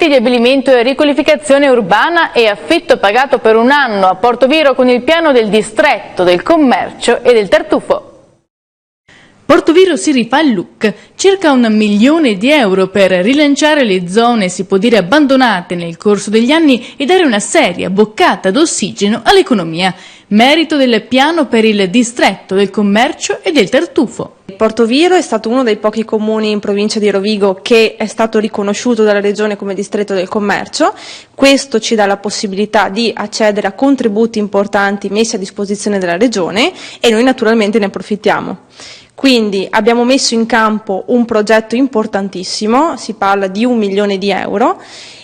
interventi di abilimento e riqualificazione urbana e affitto pagato per un anno a Portoviro con il piano del distretto, del commercio e del tartufo. Portoviro si rifà il look, circa 1 milione di euro per rilanciare le zone, si può dire, abbandonate nel corso degli anni e dare una seria boccata d'ossigeno all'economia. Merito del piano per il distretto, del commercio e del tartufo. Portoviro è stato uno dei pochi comuni in provincia di Rovigo che è stato riconosciuto dalla Regione come distretto del commercio. Questo ci dà la possibilità di accedere a contributi importanti messi a disposizione della Regione e noi naturalmente ne approfittiamo. Quindi abbiamo messo in campo un progetto importantissimo, si parla di 1 milione di euro,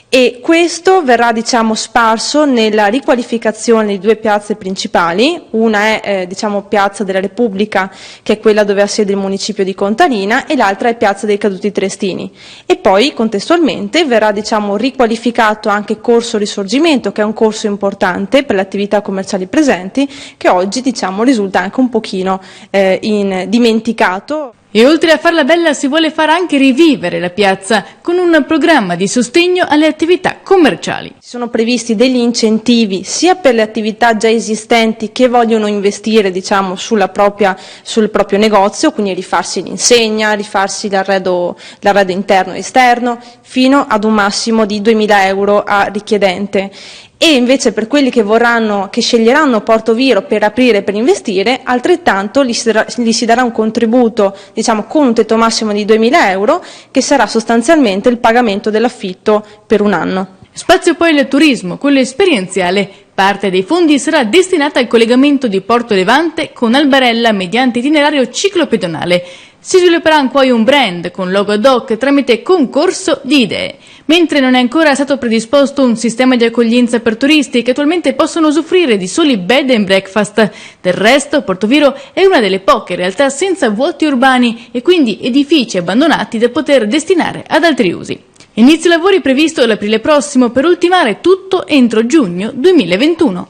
e questo verrà sparso nella riqualificazione di 2 piazze principali. Una è Piazza della Repubblica, che è quella dove ha sede il municipio di Contalina, e l'altra è Piazza dei Caduti Triestini. E poi contestualmente verrà riqualificato anche Corso Risorgimento, che è un corso importante per le attività commerciali presenti, che oggi risulta anche un pochino dimenticato. E oltre a farla bella si vuole far anche rivivere la piazza con un programma di sostegno alle attività commerciali. Sono previsti degli incentivi sia per le attività già esistenti che vogliono investire sul proprio negozio, quindi rifarsi l'insegna, rifarsi l'arredo interno e esterno, fino ad un massimo di 2.000 euro a richiedente. E invece per quelli che sceglieranno Portoviro per aprire e per investire, altrettanto gli si darà un contributo con un tetto massimo di 2.000 euro, che sarà sostanzialmente il pagamento dell'affitto per un anno. Spazio poi al turismo, quello esperienziale. Parte dei fondi sarà destinata al collegamento di Porto Levante con Albarella mediante itinerario ciclopedonale. Si svilupperà poi un brand con logo ad hoc tramite concorso di idee, mentre non è ancora stato predisposto un sistema di accoglienza per turisti che attualmente possono usufruire di soli bed and breakfast. Del resto, Portoviro è una delle poche realtà senza vuoti urbani e quindi edifici abbandonati da poter destinare ad altri usi. Inizio lavori previsto l'aprile prossimo per ultimare tutto entro giugno 2021.